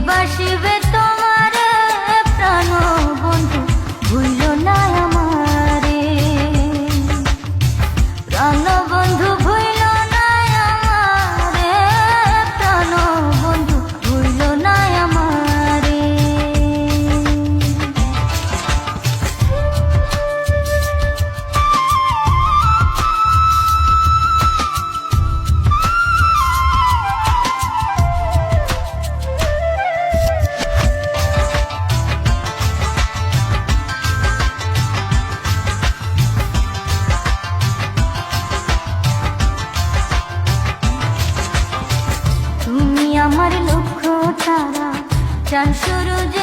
বাসিবে তোমারে প্রাণ বন্ধু ভুইল না আমারে, প্রাণ বন্ধু ভুইল না আমারে, প্রাণ বন্ধু ভুইল না আমারে। তুমি আমার লক্ষ্য তারা, চাঁদ সূরজ